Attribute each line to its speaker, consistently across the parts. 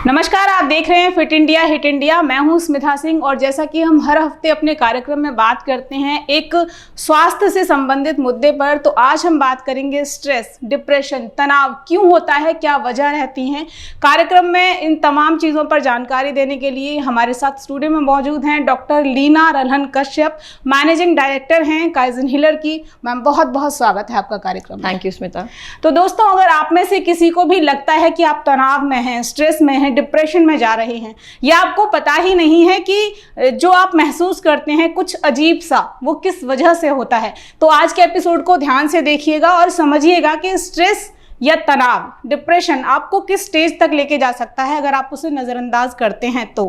Speaker 1: नमस्कार, आप देख रहे हैं फिट इंडिया हिट इंडिया। मैं हूं स्मिता सिंह और जैसा कि हम हर हफ्ते अपने कार्यक्रम में बात करते हैं एक स्वास्थ्य से संबंधित मुद्दे पर, तो आज हम बात करेंगे स्ट्रेस, डिप्रेशन, तनाव क्यों होता है, क्या वजह रहती हैं। कार्यक्रम में इन तमाम चीज़ों पर जानकारी देने के लिए हमारे साथ स्टूडियो में मौजूद हैं doctor Leena Ralhan Kashyap, managing director हैं काइजन हीलर की। मैम, बहुत बहुत स्वागत है आपका कार्यक्रम।
Speaker 2: Thank you Smita.
Speaker 1: तो दोस्तों, अगर आप में से किसी को भी लगता है कि आप तनाव में हैं, स्ट्रेस में हैं, डिप्रेशन में जा रहे हैं, या आपको पता ही नहीं है कि जो आप महसूस करते हैं कुछ अजीब सा वो किस वजह से होता है, तो आज के एपिसोड को ध्यान से देखिएगा और समझिएगा कि स्ट्रेस या तनाव, डिप्रेशन आपको किस स्टेज तक लेके जा सकता है अगर आप उसे नज़रअंदाज करते हैं तो।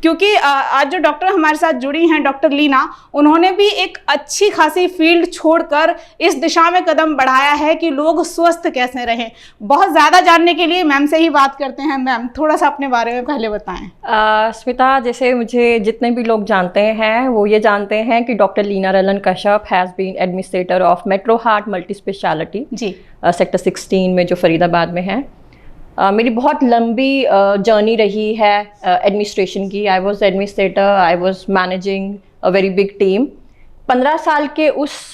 Speaker 1: क्योंकि आज जो डॉक्टर हमारे साथ जुड़ी हैं, डॉक्टर लीना, उन्होंने भी एक अच्छी खासी फील्ड छोड़कर इस दिशा में कदम बढ़ाया है कि लोग स्वस्थ कैसे रहें। बहुत ज़्यादा जानने के लिए मैम से ही बात करते हैं। मैम, थोड़ा सा अपने बारे में पहले बताएं।
Speaker 2: स्मिता, जैसे मुझे जितने भी लोग जानते हैं वो ये जानते हैं कि doctor Leena Ralhan Kashyap has been administrator of Metro Heart multi speciality
Speaker 1: जी,
Speaker 2: सेक्टर 16 में, जो फरीदाबाद में है। मेरी बहुत लंबी जर्नी रही है एडमिनिस्ट्रेशन की। I was administrator, I was managing a very big team. 15 साल के उस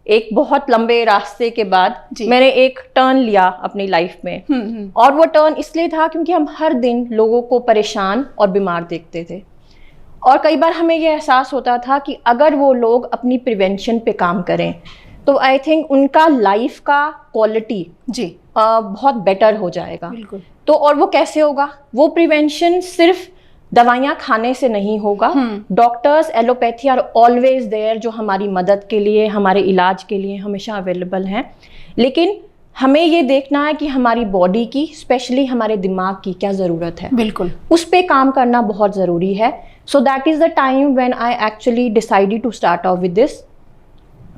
Speaker 2: एक बहुत लंबे रास्ते के बाद मैंने एक टर्न लिया अपनी लाइफ में। और वो टर्न इसलिए था क्योंकि हम हर दिन लोगों को परेशान और बीमार देखते थे, और कई बार हमें ये एहसास होता था कि अगर वो लोग अपनी प्रिवेंशन पे काम करें तो आई थिंक उनका लाइफ का क्वालिटी
Speaker 1: जी
Speaker 2: बहुत बेटर हो जाएगा।
Speaker 1: बिल्कुल।
Speaker 2: तो और वो कैसे होगा? वो प्रिवेंशन सिर्फ दवाइयाँ खाने से नहीं होगा। Doctors, allopathy are always there, जो हमारी मदद के लिए, हमारे इलाज के लिए हमेशा अवेलेबल हैं। लेकिन हमें ये देखना है कि हमारी बॉडी की, स्पेशली हमारे दिमाग की क्या ज़रूरत है।
Speaker 1: बिल्कुल,
Speaker 2: उस पे काम करना बहुत ज़रूरी है। So that is the time when I actually decided to start off with this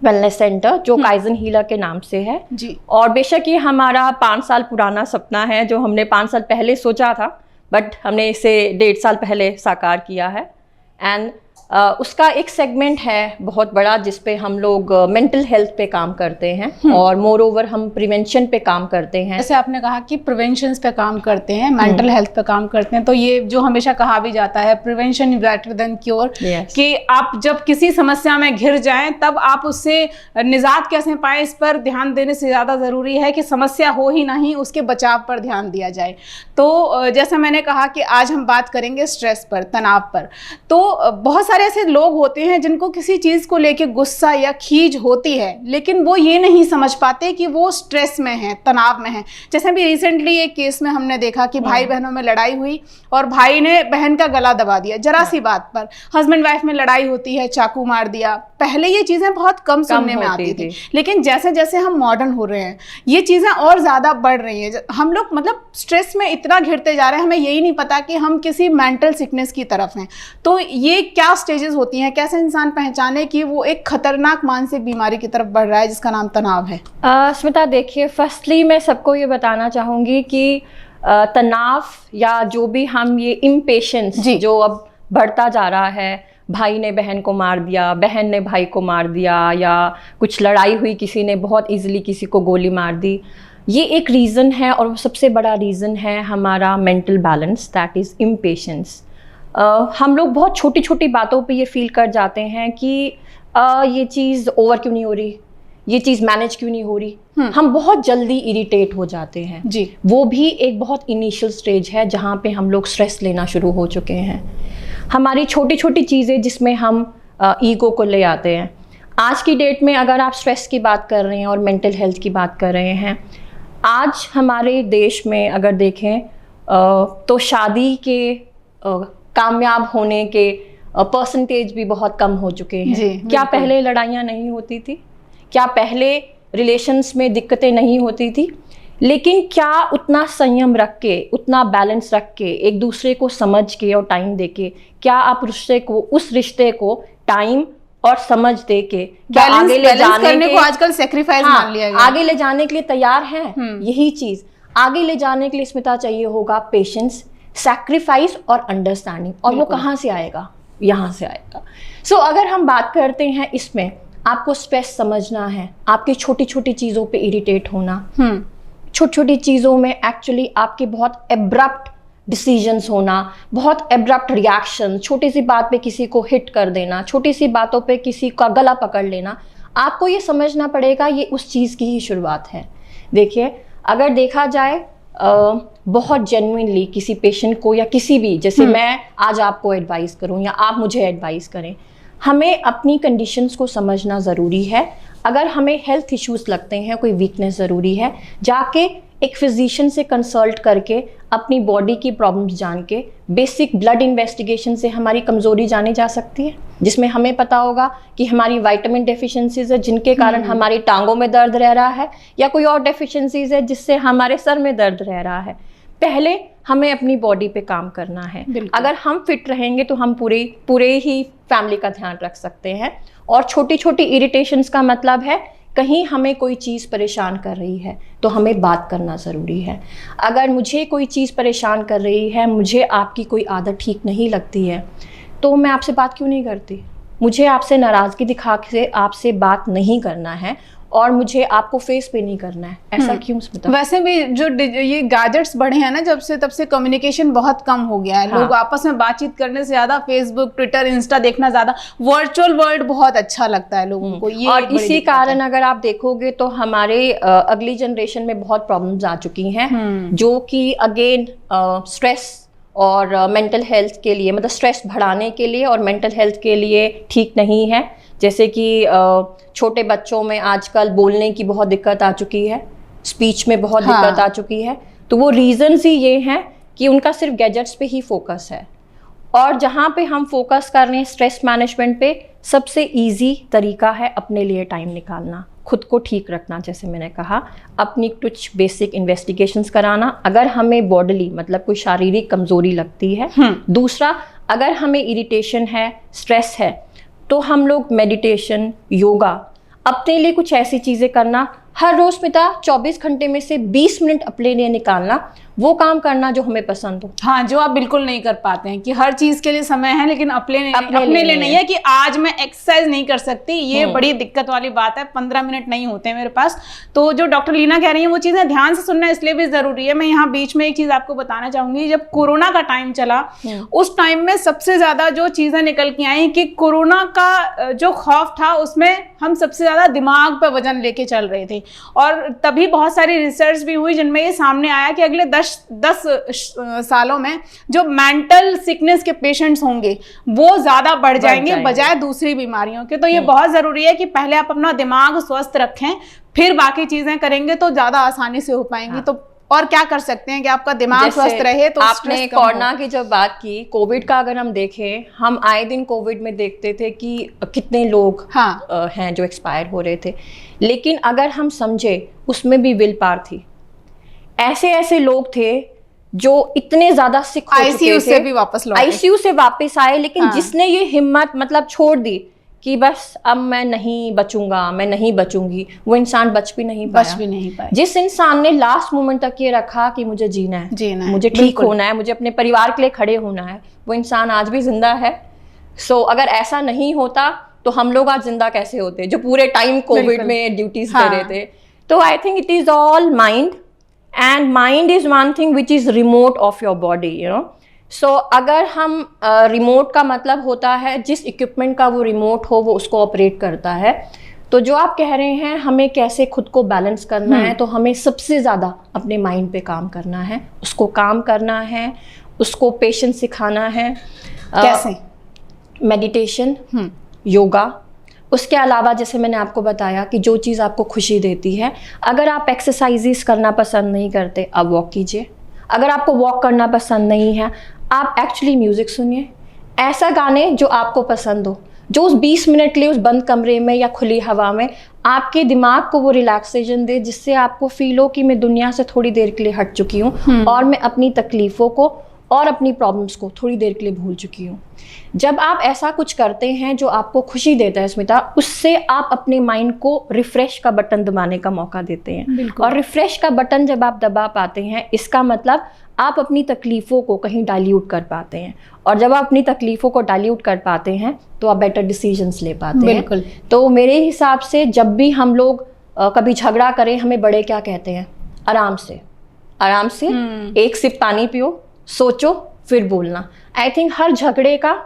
Speaker 2: wellness centre, जो काइजन हीलर के नाम से है
Speaker 1: जी।
Speaker 2: और बेशक ये हमारा 5 साल पुराना सपना है, जो हमने 5 साल पहले सोचा था, बट हमने इसे 1.5 साल पहले साकार किया है। एंड उसका एक सेगमेंट है बहुत बड़ा जिस पे हम लोग मेंटल हेल्थ पे काम करते हैं, और मोर ओवर हम प्रिवेंशन पे काम करते हैं।
Speaker 1: जैसे आपने कहा कि प्रिवेंशन पे काम करते हैं, मेंटल हेल्थ पे काम करते हैं, तो ये जो हमेशा कहा भी जाता है, prevention is better than cure. कि आप जब किसी समस्या में घिर जाएं तब आप उससे निजात कैसे पाएं, इस पर ध्यान देने से ज़्यादा ज़रूरी है कि समस्या हो ही नहीं, उसके बचाव पर ध्यान दिया जाए। तो जैसा मैंने कहा कि आज हम बात करेंगे स्ट्रेस पर, तनाव पर। तो बहुत सारे ऐसे लोग होते हैं जिनको किसी चीज़ को लेके गुस्सा या खीज होती है, लेकिन वो ये नहीं समझ पाते कि वो स्ट्रेस में है, तनाव में है। जैसे अभी रिसेंटली एक केस में हमने देखा कि भाई बहनों में लड़ाई हुई और भाई ने बहन का गला दबा दिया जरा सी बात पर। हस्बैंड वाइफ में लड़ाई होती है, चाकू मार दिया। पहले ये चीज़ें बहुत कम सुनने में आती थी, लेकिन जैसे जैसे हम मॉडर्न हो रहे हैं ये चीज़ें और ज़्यादा बढ़ रही हैं। हम लोग मतलब स्ट्रेस में इतना घिरते जा रहे हैं, हमें यही नहीं पता कि हम किसी मेंटल सिकनेस की तरफ हैं। तो ये क्या स्टेजेस होती हैं, कैसे इंसान पहचाने कि वो एक खतरनाक मानसिक बीमारी की तरफ बढ़ रहा है जिसका नाम तनाव है?
Speaker 2: स्मिता, देखिए, फर्स्टली मैं सबको ये बताना चाहूँगी कि तनाव या जो भी हम ये इम्पेशेंस जो अब बढ़ता जा रहा है, भाई ने बहन को मार दिया, बहन ने भाई को मार दिया, या कुछ लड़ाई हुई, किसी ने बहुत इजीली किसी को गोली मार दी, ये एक रीज़न है, और वो सबसे बड़ा रीज़न है हमारा mental balance, that is impatience. हम लोग बहुत छोटी छोटी बातों पे ये फील कर जाते हैं कि ये चीज़ ओवर क्यों नहीं हो रही, ये चीज़ मैनेज क्यों नहीं हो रही। हम बहुत जल्दी इरिटेट हो जाते हैं
Speaker 1: जी।
Speaker 2: वो भी एक बहुत इनिशियल स्टेज है जहाँ पे हम लोग स्ट्रेस लेना शुरू हो चुके हैं। हमारी छोटी छोटी चीज़ें जिसमें हम ईगो को ले आते हैं। आज की डेट में अगर आप स्ट्रेस की बात कर रहे हैं और मेंटल हेल्थ की बात कर रहे हैं, आज हमारे देश में अगर देखें तो शादी के कामयाब होने के परसेंटेज भी बहुत कम हो चुके हैं। क्या पहले लड़ाइयाँ नहीं होती थी? क्या पहले रिलेशंस में दिक्कतें नहीं होती थी? लेकिन क्या उतना संयम रख के, उतना बैलेंस रख के, एक दूसरे को समझ के और टाइम दे के, क्या आप उस रिश्ते को टाइम और समझ दे के क्या आगे ले जाने
Speaker 1: को आजकल सेक्रीफाइस मान लिया गया,
Speaker 2: आगे ले जाने के लिए तैयार हैं? यही चीज आगे ले जाने के लिए स्मिता चाहिए होगा पेशेंस, सैक्रिफाइस और अंडरस्टैंडिंग। और वो कहाँ से आएगा? यहाँ से आएगा। सो अगर हम बात करते हैं, इसमें आपको स्ट्रेस समझना है, आपकी छोटी छोटी चीज़ों पे इरिटेट होना, छोटी छोटी चीज़ों में एक्चुअली आपके बहुत एब्रप्ट डिसीजंस होना, बहुत एब्रप्ट रिएक्शन, छोटी सी बात पे किसी को हिट कर देना, छोटी सी बातों पे किसी का गला पकड़ लेना, आपको ये समझना पड़ेगा ये उस चीज़ की ही शुरुआत है। देखिए, अगर देखा जाए बहुत जेन्युइनली किसी पेशेंट को या किसी भी, जैसे मैं आज आपको एडवाइस करूं या आप मुझे एडवाइस करें, हमें अपनी कंडीशंस को समझना ज़रूरी है। अगर हमें हेल्थ इश्यूज लगते हैं, कोई वीकनेस ज़रूरी है, जाके एक फिजिशियन से कंसल्ट करके अपनी बॉडी की प्रॉब्लम्स जान के बेसिक ब्लड इन्वेस्टिगेशन से हमारी कमज़ोरी जानी जा सकती है, जिसमें हमें पता होगा कि हमारी विटामिन डेफिशिएंसीज है जिनके कारण हमारी टांगों में दर्द रह रहा है, या कोई और डेफिशिएंसीज है जिससे हमारे सर में दर्द रह रहा है। पहले हमें अपनी बॉडी पे काम करना है। अगर हम फिट रहेंगे तो हम पूरे ही फैमिली का ध्यान रख सकते हैं। और छोटी छोटी इरिटेशंस का मतलब है कहीं हमें कोई चीज़ परेशान कर रही है तो हमें बात करना ज़रूरी है। अगर मुझे कोई चीज़ परेशान कर रही है, मुझे आपकी कोई आदत ठीक नहीं लगती है, तो मैं आपसे बात क्यों नहीं करती? मुझे आपसे नाराज़गी दिखा के आपसे बात नहीं करना है और मुझे आपको फेस पे नहीं करना है, ऐसा क्यों स्मिता?
Speaker 1: वैसे भी जो ये गैजेट्स बढ़े हैं ना जब से, तब से कम्युनिकेशन बहुत कम हो गया है। लोग आपस में बातचीत करने से ज्यादा फेसबुक, ट्विटर, इंस्टा देखना ज्यादा, वर्चुअल वर्ल्ड बहुत अच्छा लगता है लोगों को। ये
Speaker 2: और इसी कारण अगर आप देखोगे तो हमारे अगली जनरेशन में बहुत प्रॉब्लम्स आ चुकी हैं, जो कि अगेन स्ट्रेस और मेंटल हेल्थ के लिए, मतलब स्ट्रेस बढ़ाने के लिए और मेंटल हेल्थ के लिए ठीक नहीं है। जैसे कि छोटे बच्चों में आजकल बोलने की बहुत दिक्कत आ चुकी है, स्पीच में बहुत दिक्कत आ चुकी है, तो वो रीजंस ही ये हैं कि उनका सिर्फ गैजेट्स पे ही फोकस है। और जहाँ पे हम फोकस कर रहे हैं स्ट्रेस मैनेजमेंट पे, सबसे इजी तरीका है अपने लिए टाइम निकालना, खुद को ठीक रखना। जैसे मैंने कहा, अपनी कुछ बेसिक इन्वेस्टिगेशंस कराना अगर हमें बॉडीली, मतलब कोई शारीरिक कमजोरी लगती है। दूसरा, अगर हमें इरिटेशन है, स्ट्रेस है, तो हम लोग मेडिटेशन, योगा, अपने लिए कुछ ऐसी चीज़ें करना, हर रोज़ पिता 24 घंटे में से 20 मिनट अपने लिए निकालना, वो काम करना जो हमें पसंद हो।
Speaker 1: हाँ, जो आप बिल्कुल नहीं कर पाते हैं कि हर चीज के लिए समय है लेकिन अपने लिए नहीं है कि आज मैं एक्सरसाइज नहीं कर सकती, ये बड़ी दिक्कत वाली बात है। 15 मिनट नहीं होते हैं मेरे पास। तो जो डॉक्टर लीना कह रही है वो चीजें ध्यान से सुनना इसलिए भी जरूरी है। मैं यहाँ बीच में एक चीज आपको बताना चाहूंगी, जब कोरोना का टाइम चला उस टाइम में सबसे ज्यादा जो चीजें निकल के आई कि कोरोना का जो खौफ था उसमें हम सबसे ज्यादा दिमाग पर वजन लेके चल रहे थे, और तभी बहुत सारी रिसर्च भी हुई जिनमें ये सामने आया कि अगले 10 सालों में जो मेंटल सिकनेस के पेशेंट्स होंगे वो ज्यादा बढ़ जाएंगे बजाय दूसरी बीमारियों के। तो ये बहुत जरूरी है कि पहले आप अपना दिमाग स्वस्थ रखें, फिर बाकी चीजें करेंगे तो ज्यादा आसानी से हो पाएंगी। तो और क्या कर सकते हैं कि आपका दिमाग स्वस्थ रहे? तो
Speaker 2: आपने कोरोना की जब बात की, कोविड का अगर हम देखें, हम आए दिन कोविड में देखते थे कि कितने लोग हैं जो एक्सपायर हो रहे थे, लेकिन अगर हम समझे उसमें भी विल पावर थी। ऐसे ऐसे लोग थे जो इतने ज्यादा सिक हो चुके थे, आईसीयू से वापस आए, लेकिन जिसने ये हिम्मत मतलब छोड़ दी कि बस अब मैं नहीं बचूंगा, मैं नहीं बचूंगी, वो इंसान बच भी नहीं पाया। जिस इंसान ने लास्ट मोमेंट तक ये रखा कि मुझे जीना है, मुझे ठीक होना है, मुझे अपने परिवार के लिए खड़े होना है, वो इंसान आज भी जिंदा है। सो अगर ऐसा नहीं होता तो हम लोग आज जिंदा कैसे होते जो पूरे टाइम कोविड में ड्यूटीज कर रहे थे। तो I think it is all mind, and mind is one thing which is remote of your body, you know. So अगर हम रिमोट का मतलब होता है जिस इक्विपमेंट का वो रिमोट हो वो उसको ऑपरेट करता है। तो जो आप कह रहे हैं हमें कैसे खुद को बैलेंस करना है, तो हमें सबसे ज़्यादा अपने माइंड पे काम करना है, उसको काम करना है, उसको पेशेंस सिखाना है।
Speaker 1: कैसे?
Speaker 2: मेडिटेशन, योगा, उसके अलावा जैसे मैंने आपको बताया कि जो चीज़ आपको खुशी देती है। अगर आप एक्सरसाइजेस करना पसंद नहीं करते, आप वॉक कीजिए। अगर आपको वॉक करना पसंद नहीं है, आप एक्चुअली म्यूज़िक सुनिए, ऐसा गाने जो आपको पसंद हो, जो उस 20 मिनट के लिए उस बंद कमरे में या खुली हवा में आपके दिमाग को वो रिलैक्सेशन दे, जिससे आपको फील हो कि मैं दुनिया से थोड़ी देर के लिए हट चुकी हूँ और मैं अपनी तकलीफ़ों को और अपनी प्रॉब्लम्स को थोड़ी देर के लिए भूल चुकी हूँ। जब आप ऐसा कुछ करते हैं जो आपको खुशी देता है स्मिता, उससे आप अपने माइंड को रिफ्रेश का बटन दबाने का मौका देते हैं। और रिफ्रेश का बटन जब आप दबा पाते हैं, इसका मतलब आप अपनी तकलीफ़ों को कहीं डाइल्यूट कर पाते हैं, और जब आप अपनी तकलीफ़ों को डाइल्यूट कर पाते हैं तो आप बेटर डिसीजंस ले पाते हैं। तो मेरे हिसाब से जब भी हम लोग कभी झगड़ा करें, हमें बड़े क्या कहते हैं, आराम से एक सिप पानी पियो, सोचो फिर बोलना। आई थिंक हर झगड़े का,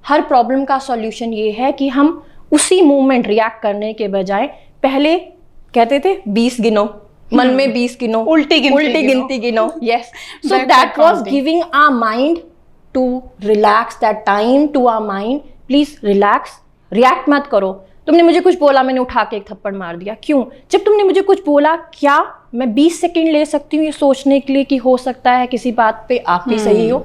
Speaker 2: हर प्रॉब्लम का सॉल्यूशन ये है कि हम उसी मोमेंट रिएक्ट करने के बजाय पहले कहते थे 20 गिनो, मन में 20 गिनो, उल्टी गिनती गिनो। Yes, so that was giving our mind to relax, that time to our mind, please relax, react मत करो। तुमने मुझे कुछ बोला, मैंने उठा के एक थप्पड़ मार दिया, क्यों? जब तुमने मुझे कुछ बोला, क्या मैं 20 सेकंड ले सकती हूँ ये सोचने के लिए कि हो सकता है किसी बात पे आप भी सही हो?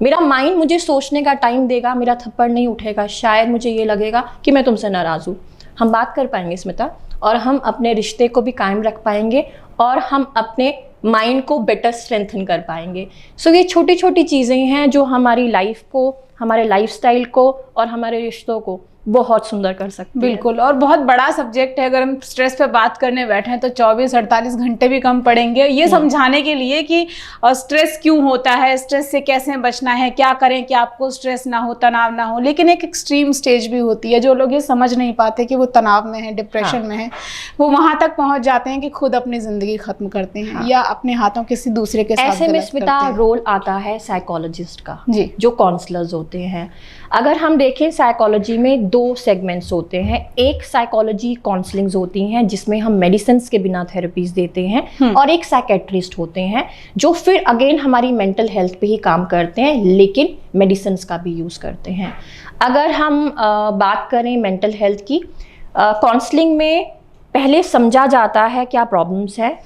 Speaker 2: मेरा माइंड मुझे सोचने का टाइम देगा, मेरा थप्पड़ नहीं उठेगा। शायद मुझे ये लगेगा कि मैं तुमसे नाराज़ हूँ। हम बात कर पाएंगे स्मिता, और हम अपने रिश्ते को भी कायम रख पाएंगे, और हम अपने माइंड को बेटर स्ट्रेंथन कर पाएंगे। सो ये छोटी छोटी चीज़ें हैं जो हमारी लाइफ को, हमारे लाइफस्टाइल को और हमारे रिश्तों को बहुत सुंदर कर सकते हैं।
Speaker 1: बिल्कुल, और बहुत बड़ा सब्जेक्ट है। अगर हम स्ट्रेस पे बात करने बैठे हैं तो 24-48 घंटे भी कम पड़ेंगे ये समझाने के लिए कि स्ट्रेस क्यों होता है, स्ट्रेस से कैसे बचना है, क्या करें कि आपको स्ट्रेस ना हो, तनाव ना हो। लेकिन एक एक्सट्रीम स्टेज भी होती है, जो लोग ये समझ नहीं पाते कि वो तनाव में है, डिप्रेशन में है, वो वहां तक पहुंच जाते हैं कि खुद अपनी जिंदगी खत्म करते हैं या अपने हाथों किसी दूसरे के साथ।
Speaker 2: ऐसे में स्मिता रोल आता है साइकोलॉजिस्ट का,
Speaker 1: जी,
Speaker 2: जो काउंसलर्स होते हैं। अगर हम देखें साइकोलॉजी में 2 सेगमेंट्स होते हैं। एक साइकोलॉजी काउंसलिंग्स होती हैं जिसमें हम मेडिसिन के बिना थेरेपीज देते हैं, और एक साइकेट्रिस्ट होते हैं जो फिर अगेन हमारी मेंटल हेल्थ पे ही काम करते हैं, लेकिन मेडिसिन का भी यूज़ करते हैं। अगर हम बात करें मेंटल हेल्थ की, काउंसलिंग में पहले समझा जाता है क्या प्रॉब्लम्स है,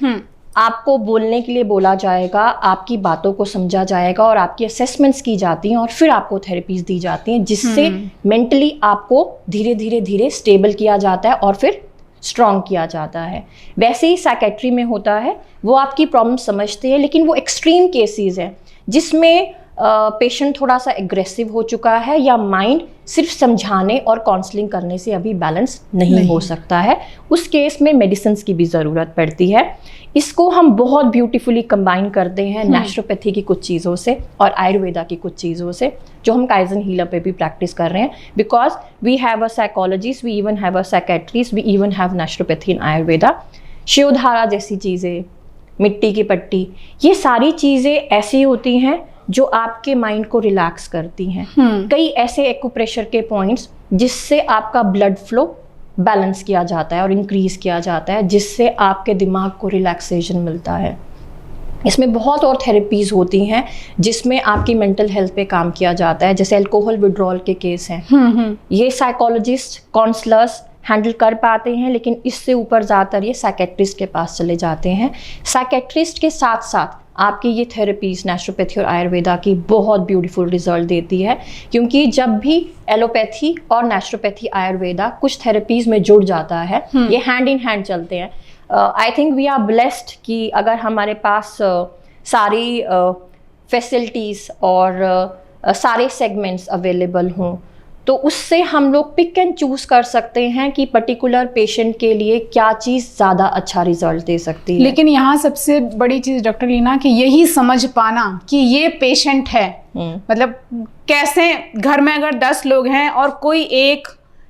Speaker 2: आपको बोलने के लिए बोला जाएगा, आपकी बातों को समझा जाएगा और आपकी असेसमेंट्स की जाती हैं, और फिर आपको थेरेपीज दी जाती हैं जिससे मेंटली आपको धीरे धीरे धीरे स्टेबल किया जाता है और फिर स्ट्रॉन्ग किया जाता है। वैसे ही साइकेट्री में होता है, वो आपकी प्रॉब्लम समझते हैं, लेकिन वो एक्सट्रीम केसेस हैं जिसमें पेशेंट थोड़ा सा एग्रेसिव हो चुका है या माइंड सिर्फ समझाने और काउंसलिंग करने से अभी बैलेंस नहीं हो सकता है। उस केस में मेडिसिन की भी ज़रूरत पड़ती है। इसको हम बहुत ब्यूटीफुली कंबाइन करते हैं नेचुरोपैथी की कुछ चीज़ों से और आयुर्वेदा की कुछ चीज़ों से, जो हम काइजन हीलर पे भी प्रैक्टिस कर रहे हैं। Because we have a psychologist, we even have a psychiatrist, we even have naturopathy in Ayurveda. Shivdhara जैसी चीज़ें, मिट्टी की पट्टी, ये सारी चीज़ें ऐसी होती हैं जो आपके माइंड को रिलैक्स करती हैं। कई ऐसे एक्यूप्रेशर के पॉइंट्स जिससे आपका ब्लड फ्लो बैलेंस किया जाता है और इंक्रीज किया जाता है, जिससे आपके दिमाग को रिलैक्सेशन मिलता है। इसमें बहुत और थेरेपीज होती हैं जिसमें आपकी मेंटल हेल्थ पे काम किया जाता है, जैसे अल्कोहल विड्रॉल के केस हैं। ये साइकोलॉजिस्ट, काउंसलर्स हैंडल कर पाते हैं, लेकिन इससे ऊपर ज़्यादातर ये साइकेट्रिस्ट के पास चले जाते हैं। साइकेट्रिस्ट के साथ साथ आपकी ये थेरेपीज नेचुरोपैथी और आयुर्वेदा की बहुत ब्यूटीफुल रिजल्ट देती है, क्योंकि जब भी एलोपैथी और नेचुरोपैथी आयुर्वेदा कुछ थेरेपीज में जुड़ जाता है, ये हैंड इन हैंड चलते हैं। I think we are blessed कि अगर हमारे पास सारी फैसिलिटीज़ और सारे सेगमेंट्स अवेलेबल हों, तो उससे हम लोग पिक एंड चूज़ कर सकते हैं कि पर्टिकुलर पेशेंट के लिए क्या चीज़ ज़्यादा अच्छा रिजल्ट दे सकती है।
Speaker 1: लेकिन यहाँ सबसे बड़ी चीज़ डॉक्टर लीना कि यही समझ पाना कि ये पेशेंट है, मतलब कैसे घर में अगर 10 लोग हैं और कोई एक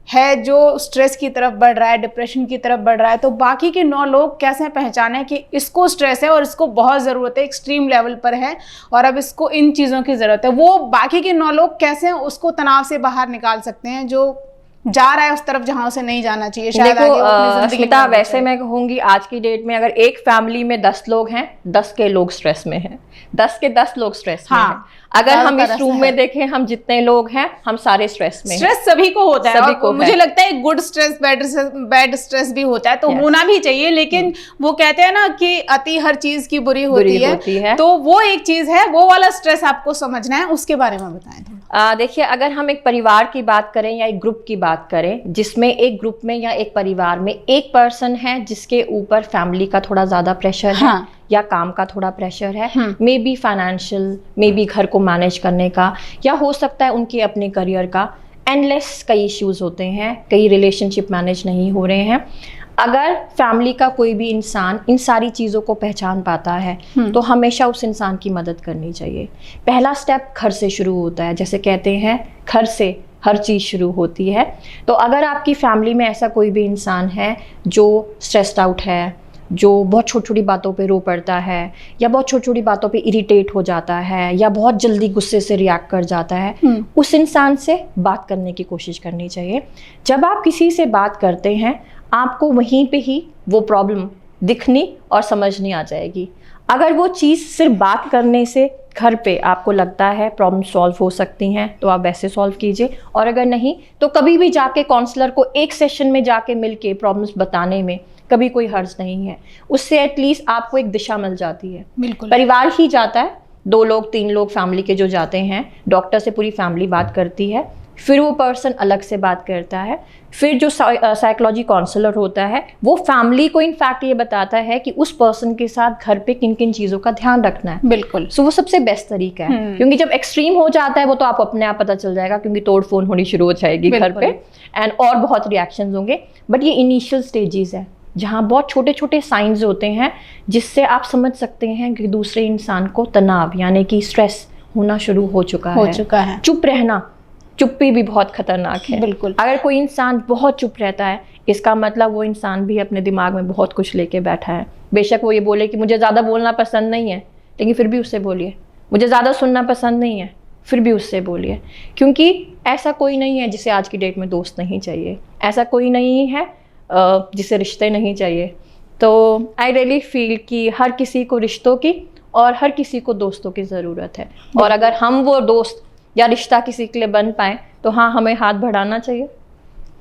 Speaker 1: है जो स्ट्रेस की तरफ बढ़ रहा है, डिप्रेशन की तरफ बढ़ रहा है, तो बाकी के 9 लोग कैसे पहचाने कि इसको स्ट्रेस है और इसको बहुत ज़रूरत है, एक्सट्रीम लेवल पर है और अब इसको इन चीज़ों की ज़रूरत है। वो बाकी के 9 लोग कैसे उसको तनाव से बाहर निकाल सकते हैं जो जा रहा है उस तरफ जहाँ उसे नहीं जाना चाहिए। शायद
Speaker 2: स्मिता, वैसे मैं कहूँगी आज की डेट में अगर एक फैमिली में 10 लोग हैं, 10 के लोग स्ट्रेस में हैं, 10 के 10 लोग स्ट्रेस में हैं। अगर हम इस रूम में देखें, हम जितने लोग हैं, हम सारे स्ट्रेस में।
Speaker 1: स्ट्रेस सभी को होता है, सभी को मुझे लगता है गुड स्ट्रेस, बैड स्ट्रेस भी होता है, तो होना भी चाहिए। लेकिन वो कहते हैं ना कि अति हर चीज की बुरी होती है, तो वो एक चीज है, वो वाला स्ट्रेस आपको समझना है, उसके बारे में बताएं थोड़ा।
Speaker 2: देखिए, अगर हम एक परिवार की बात करें या एक ग्रुप की बात करें, जिसमें एक ग्रुप में या एक परिवार में एक पर्सन है जिसके ऊपर फैमिली का थोड़ा ज्यादा प्रेशर है या काम का थोड़ा प्रेशर है, may be financial, may be घर को मैनेज करने का, या हो सकता है उनके अपने करियर का, एंडलेस कई इश्यूज होते हैं, कई रिलेशनशिप मैनेज नहीं हो रहे हैं। अगर फैमिली का कोई भी इंसान इन सारी चीज़ों को पहचान पाता है तो हमेशा उस इंसान की मदद करनी चाहिए। पहला स्टेप घर से शुरू होता है, जैसे कहते हैं घर से हर चीज़ शुरू होती है। तो अगर आपकी फैमिली में ऐसा कोई भी इंसान है जो स्ट्रेस्ड आउट है, जो बहुत छोटी छोटी बातों पे रो पड़ता है, या बहुत छोटी छोटी बातों पे इरिटेट हो जाता है, या बहुत जल्दी गुस्से से रिएक्ट कर जाता है, उस इंसान से बात करने की कोशिश करनी चाहिए। जब आप किसी से बात करते हैं, आपको वहीं पे ही वो प्रॉब्लम दिखनी और समझनी आ जाएगी। अगर वो चीज़ सिर्फ बात करने से घर पे आपको लगता है प्रॉब्लम सॉल्व हो सकती हैं, तो आप वैसे सॉल्व कीजिए, और अगर नहीं तो कभी भी जाके काउंसलर को एक सेशन में जाके मिलके प्रॉब्लम्स बताने में कभी कोई हर्ज नहीं है। उससे एटलीस्ट आपको एक दिशा मिल जाती है।
Speaker 1: बिल्कुल,
Speaker 2: परिवार ही जाता है, 2 लोग 3 लोग फैमिली के जो जाते हैं, डॉक्टर से पूरी फैमिली बात करती है, फिर वो पर्सन अलग से बात करता है, फिर जो साइकोलॉजी काउंसलर होता है वो फैमिली को इनफैक्ट ये बताता है कि उस पर्सन के साथ घर पे किन किन चीज़ों का ध्यान रखना है।
Speaker 1: बिल्कुल,
Speaker 2: सो वो सबसे बेस्ट तरीका है, क्योंकि जब एक्सट्रीम हो जाता है वो तो आपको अपने आप पता चल जाएगा, क्योंकि तोड़ फोड़ होनी शुरू हो जाएगी घर पे, एंड और बहुत रिएक्शंस होंगे। बट ये इनिशियल स्टेजेस है जहाँ बहुत छोटे छोटे साइंस होते हैं जिससे आप समझ सकते हैं कि दूसरे इंसान को तनाव यानी कि स्ट्रेस होना शुरू हो चुका है। चुप रहना, चुप्पी भी बहुत खतरनाक है।
Speaker 1: बिल्कुल,
Speaker 2: अगर कोई इंसान बहुत चुप रहता है, इसका मतलब वो इंसान भी अपने दिमाग में बहुत कुछ लेके बैठा है। बेशक वो ये बोले कि मुझे ज़्यादा बोलना पसंद नहीं है, लेकिन फिर भी उससे बोलिए। मुझे ज़्यादा सुनना पसंद नहीं है, फिर भी उससे बोलिए, क्योंकि ऐसा कोई नहीं है जिसे आज की डेट में दोस्त नहीं चाहिए, ऐसा कोई नहीं है जिसे रिश्ते नहीं चाहिए। तो आई रियली फील कि हर किसी को रिश्तों की और हर किसी को दोस्तों की ज़रूरत है, और अगर हम वो दोस्त या रिश्ता किसी के लिए बन पाए तो हाँ, हमें हाथ बढ़ाना चाहिए।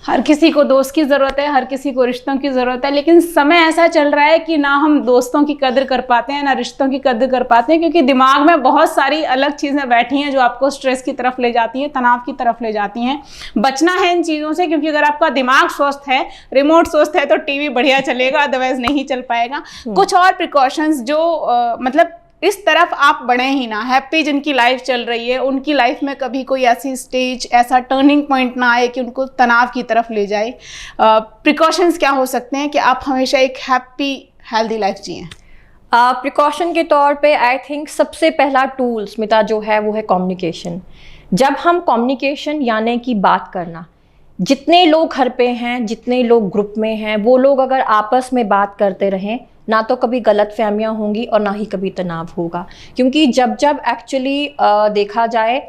Speaker 1: हर किसी को दोस्त की ज़रूरत है, हर किसी को रिश्तों की ज़रूरत है, लेकिन समय ऐसा चल रहा है कि ना हम दोस्तों की कदर कर पाते हैं ना रिश्तों की कदर कर पाते हैं, क्योंकि दिमाग में बहुत सारी अलग चीज़ें बैठी हैं जो आपको स्ट्रेस की तरफ ले जाती हैं, तनाव की तरफ ले जाती हैं। बचना है इन चीज़ों से, क्योंकि अगर आपका दिमाग स्वस्थ है, रिमोट स्वस्थ है, तो टीवी बढ़िया चलेगा, अदरवाइज नहीं चल पाएगा। कुछ और प्रिकॉशंस जो मतलब इस तरफ आप बढ़े ही ना, हैप्पी जिनकी लाइफ चल रही है उनकी लाइफ में कभी कोई ऐसी स्टेज, ऐसा टर्निंग पॉइंट ना आए कि उनको तनाव की तरफ ले जाए। प्रिकॉशंस क्या हो सकते हैं कि आप हमेशा एक हैप्पी हेल्दी लाइफ जिएं?
Speaker 2: प्रिकॉशन के तौर पे आई थिंक सबसे पहला टूल स्मिता जो है वो है कम्युनिकेशन। जब हम कम्युनिकेशन यानी कि बात करना, जितने लोग घर पे हैं, जितने लोग ग्रुप में हैं, वो लोग अगर आपस में बात करते रहें, ना तो कभी गलतफहमियां होंगी और ना ही कभी तनाव होगा। क्योंकि जब जब एक्चुअली देखा जाए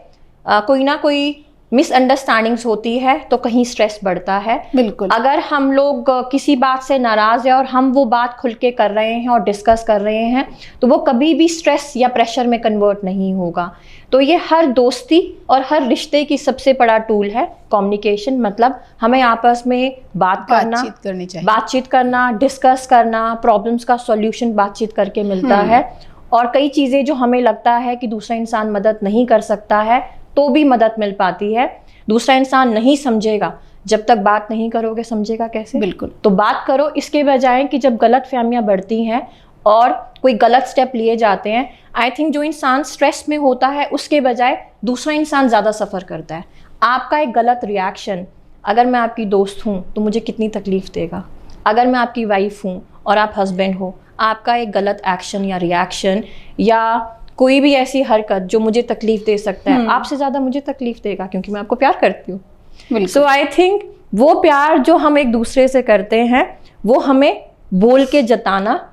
Speaker 2: कोई ना कोई मिसअंडरस्टैंडिंग्स होती है तो कहीं स्ट्रेस बढ़ता है।
Speaker 1: बिल्कुल,
Speaker 2: अगर हम लोग किसी बात से नाराज़ है और हम वो बात खुल के कर रहे हैं और डिस्कस कर रहे हैं, तो वो कभी भी स्ट्रेस या प्रेशर में कन्वर्ट नहीं होगा। तो ये हर दोस्ती और हर रिश्ते की सबसे बड़ा टूल है कम्युनिकेशन। मतलब हमें आपस में
Speaker 1: बातचीत करनी चाहिए,
Speaker 2: बातचीत करना, डिस्कस करना, प्रॉब्लम्स का सॉल्यूशन बातचीत करके मिलता है। और कई चीज़ें जो हमें लगता है कि दूसरा इंसान मदद नहीं कर सकता है, तो भी मदद मिल पाती है। दूसरा इंसान नहीं समझेगा, जब तक बात नहीं करोगे समझेगा कैसे?
Speaker 1: बिल्कुल,
Speaker 2: तो बात करो। इसके बजाय कि जब गलत फहमियाँ बढ़ती हैं और कोई गलत स्टेप लिए जाते हैं, आई थिंक जो इंसान स्ट्रेस में होता है उसके बजाय दूसरा इंसान ज़्यादा सफ़र करता है। आपका एक गलत रिएक्शन, अगर मैं आपकी दोस्त हूँ तो मुझे कितनी तकलीफ़ देगा, अगर मैं आपकी वाइफ हूँ और आप हस्बैंड हो, आपका एक गलत एक्शन या रिएक्शन या कोई भी ऐसी हरकत जो मुझे तकलीफ दे सकता है, आपसे ज़्यादा मुझे तकलीफ देगा, क्योंकि मैं आपको प्यार करती हूँ। सो आई थिंक वो प्यार जो हम एक दूसरे से करते हैं वो हमें बोल के जताना,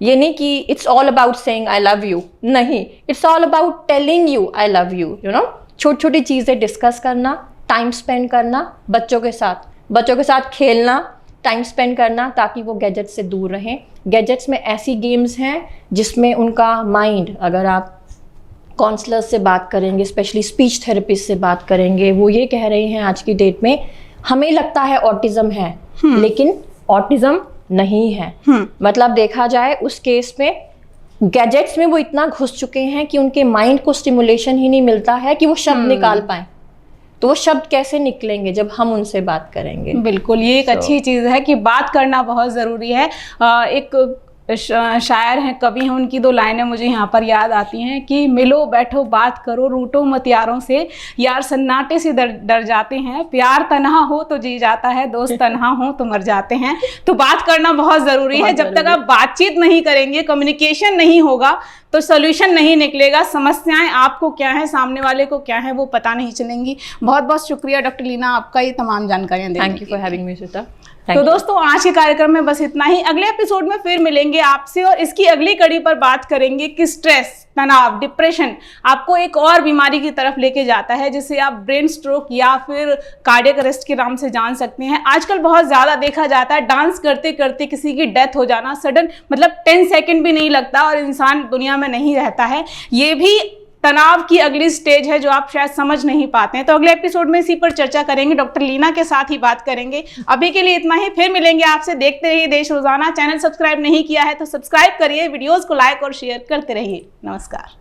Speaker 2: ये नहीं कि it's all about saying I love you, नहीं, it's all about telling you I love you. You know, छोटी छोटी चीज़ें डिस्कस करना, टाइम स्पेंड करना बच्चों के साथ खेलना, टाइम स्पेंड करना, ताकि वो गैजेट से दूर रहें। गैजेट्स में ऐसी गेम्स हैं जिसमें उनका माइंड, अगर आप काउंसलर से बात करेंगे, स्पेशली स्पीच थेरेपिस्ट से बात करेंगे, वो ये कह रहे हैं आज की डेट में हमें लगता है ऑटिज्म है, लेकिन ऑटिज्म नहीं है। मतलब देखा जाए उस केस में गैजेट्स में वो इतना घुस चुके हैं कि उनके माइंड को स्टिमुलेशन ही नहीं मिलता है कि वो शब्द निकाल पाएं। तो वो शब्द कैसे निकलेंगे जब हम उनसे बात करेंगे?
Speaker 1: बिल्कुल, ये एक अच्छी चीज़ है कि बात करना बहुत ज़रूरी है। एक शायर हैं, कवि हैं, उनकी 2 लाइनें मुझे यहाँ पर याद आती हैं कि मिलो बैठो बात करो, रूठो मत यारों से, यार सन्नाटे से डर जाते हैं, प्यार तन्हा हो तो जी जाता है, दोस्त तन्हा हो तो मर जाते हैं। तो बात करना बहुत ज़रूरी है। जब तक आप बातचीत नहीं करेंगे, कम्युनिकेशन नहीं होगा, तो सोल्यूशन नहीं निकलेगा, समस्याएं आपको क्या है, सामने वाले को क्या है, वो पता नहीं चलेंगी। बहुत बहुत शुक्रिया डॉक्टर लीना आपका ये तमाम जानकारियां देने के लिए।
Speaker 2: Thank you for having me Shweta.
Speaker 1: तो दोस्तों आज के कार्यक्रम में बस इतना ही। अगले एपिसोड में फिर मिलेंगे आपसे और इसकी अगली कड़ी पर बात करेंगे कि स्ट्रेस, तनाव, डिप्रेशन आपको एक और बीमारी की तरफ लेके जाता है जिसे आप ब्रेन स्ट्रोक या फिर कार्डियक अरेस्ट के नाम से जान सकते हैं। आजकल बहुत ज़्यादा देखा जाता है डांस करते करते किसी की डेथ हो जाना, सडन, मतलब 10 सेकेंड भी नहीं लगता और इंसान दुनिया में नहीं रहता है। ये भी तनाव की अगली स्टेज है जो आप शायद समझ नहीं पाते हैं। तो अगले एपिसोड में इसी पर चर्चा करेंगे, डॉक्टर लीना के साथ ही बात करेंगे। अभी के लिए इतना ही, फिर मिलेंगे आपसे। देखते रहिए देश रोजाना। चैनल सब्सक्राइब नहीं किया है तो सब्सक्राइब करिए, वीडियोस को लाइक और शेयर करते रहिए। नमस्कार।